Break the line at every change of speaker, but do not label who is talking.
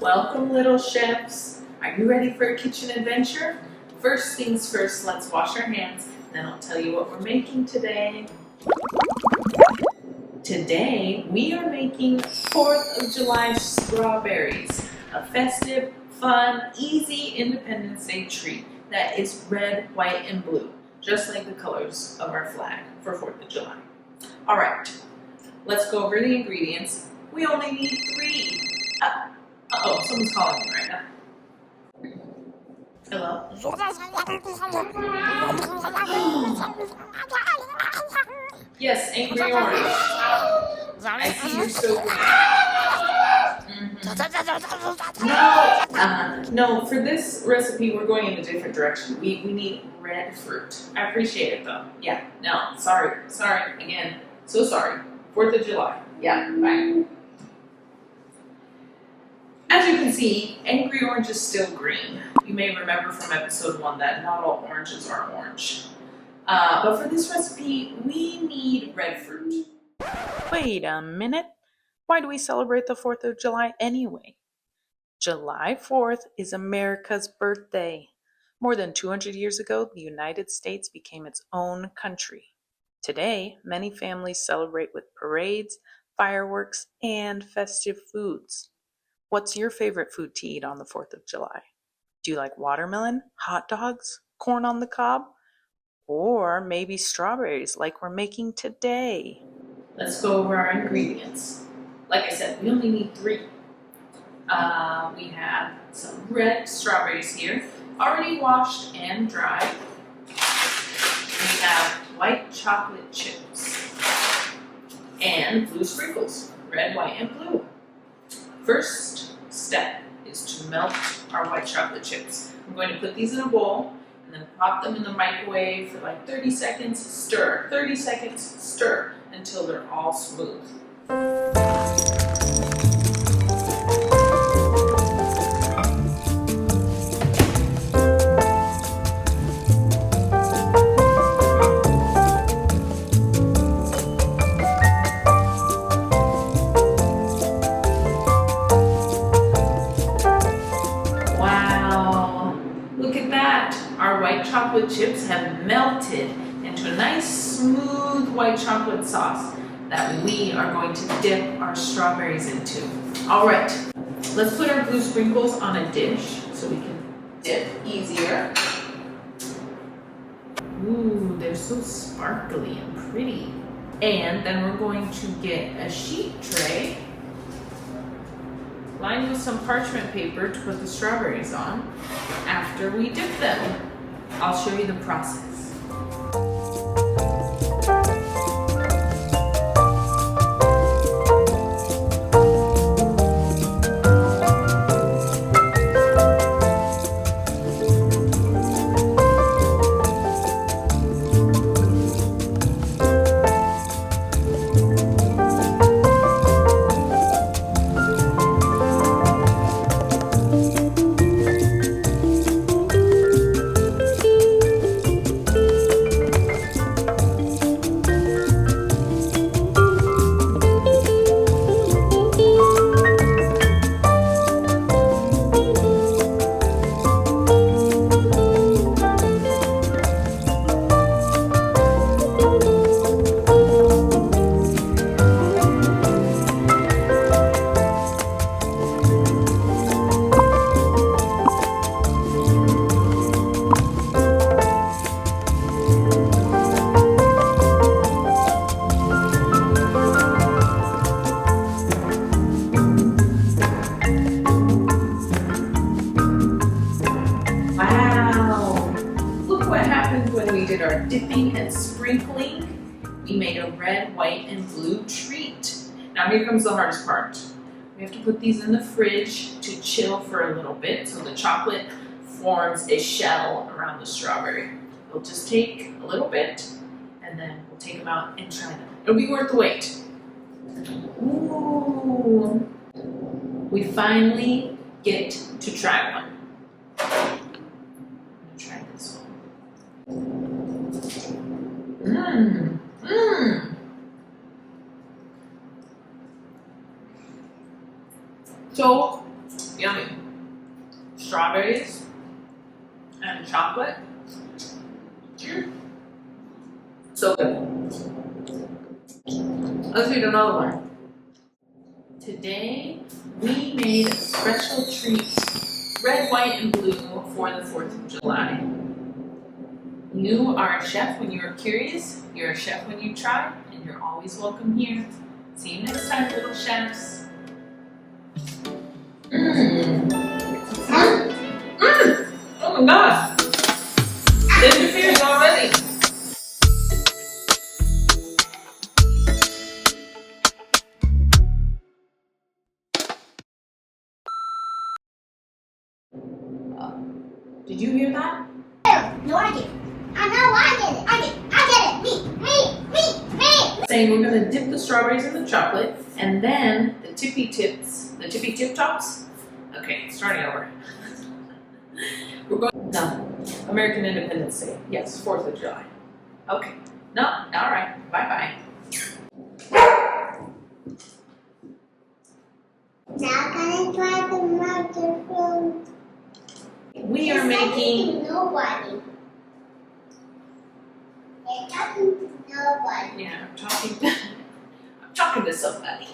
Welcome, little chefs. Are you ready for a kitchen adventure? First things first, let's wash our hands, then I'll tell you what we're making today. Today, we are making 4th of July strawberries, a festive, fun, easy Independence Day treat that is red, white, and blue, just like the colors of our flag for 4th of July. All right, let's go over the ingredients. We only need 3. Uh-oh, someone's calling me right now. Hello? Yes, Angry Orange. I see you're so green. No, for this recipe, we're going in a different direction. We need red fruit. I appreciate it though. Yeah, no, sorry, again. So sorry. 4th of July. Yeah, bye. As you can see, Angry Orange is still green. You may remember from episode 1 that not all oranges are orange. But for this recipe, we need red fruit.
Wait a minute. Why do we celebrate the 4th of July anyway? July 4th is America's birthday. More than 200 years ago, the United States became its own country. Today, many families celebrate with parades, fireworks, and festive foods. What's your favorite food to eat on the 4th of July? Do you like watermelon, hot dogs, corn on the cob? Or maybe strawberries like we're making today?
Let's go over our ingredients. Like I said, we only need 3. We have some red strawberries here, already washed and dried. We have white chocolate chips and blue sprinkles, red, white, and blue. First step is to melt our white chocolate chips. I'm going to put these in a bowl and then pop them in the microwave for like 30 seconds, stir, 30 seconds, stir until they're all smooth. Wow, look at that. Our white chocolate chips have melted into a nice smooth white chocolate sauce that we are going to dip our strawberries into. All right, let's put our blue sprinkles on a dish so we can dip easier. Ooh, they're so sparkly and pretty. And then we're going to get a sheet tray lined with some parchment paper to put the strawberries on after we dip them. I'll show you the process. When we did our dipping and sprinkling, we made a red, white, and blue treat. Now here comes the hardest part. We have to put these in the fridge to chill for a little bit so the chocolate forms a shell around the strawberry. It'll just take a little bit and then we'll take them out and try them. It'll be worth the wait. Ooh, we finally get to try one. I'm gonna try this one. So yummy. strawberries and chocolate. So good. Let's eat another one. Today we made a special treat, red, white, and blue for the 4th of July. You are a chef when you're curious, you're a chef when you try, and you're always welcome here. See you next time, little chefs. Oh my gosh! There's your fingers already. Did you hear that?
No, I didn't. I know I did it. I did it. Me.
Saying we're gonna dip the strawberries in the chocolate and then the tippy tip tops. Okay, starting over. We're going, no, American Independence Day. Yes, 4th of July. Okay, no, all right, bye-bye.
Now gonna try the microphone.
We are making,
Nobody. They're talking to nobody.
yeah, I'm talking to somebody.